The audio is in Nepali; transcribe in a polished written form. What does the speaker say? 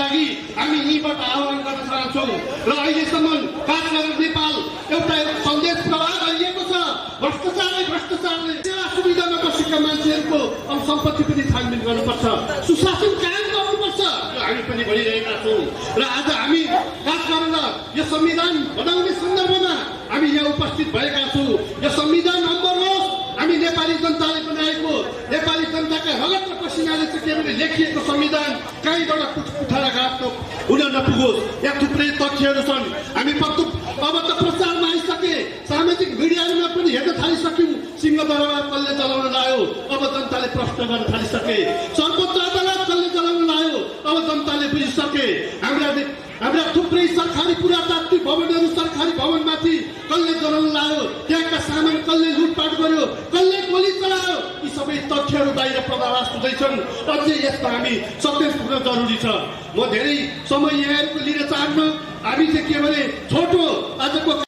लागि हामी यहीँबाट आह्वान गर्न चाहन्छौँ र अहिलेसम्म खास गरेर नेपाल एउटा सन्देश प्रवाह गरिएको छ भ्रष्टाचारले सुविधामा बसेका मान्छेहरूको अब सम्पत्ति पनि छानबिन गर्नुपर्छ, सुशासन कायम गर्नुपर्छ, हामी पनि भनिरहेका छौँ। र आज हामी खास गरेर यो संविधान बनाउने सन्दर्भमा हामी यहाँ उपस्थित भएका छौँ। यो संविधान नम्बर होस्, हामी नेपाली जनताले बनाएको, नेपाली जनताका रगत र पसिनाले चाहिँ के भने लेखिएको संविधान कहीँबाट कुठाराघात हुन नपुगोस्। यहाँ थुप्रै तथ्यहरू छन्। हामी अब त प्रचारमा आइसके, सामाजिक मिडियामा पनि हेर्न थालिसक्यौँ। सिंहदरबार कसले चलाउन लायो, अब जनताले प्रश्न गर्न थालिसके। सर्वोच्च अदालत कसले चलाउन लायो, अब जनताले बुझिसके। हाम्रा थुप्रै सरकारी पुरातात्विक भवनहरू, सरकारी भवनमाथि कसले जलाउन लायो, त्यहाँका सामान कसले लुटपाट गर्यो, कसले गोली चलायो, यी सबै तथ्यहरू बाहिर प्रकाश हुँदैछन्। अझै यसमा हामी सचेत हुन जरुरी छ। म धेरै समय यहाँहरूको लिन चाहन्न। हामी चाहिँ के भने छोटो आजको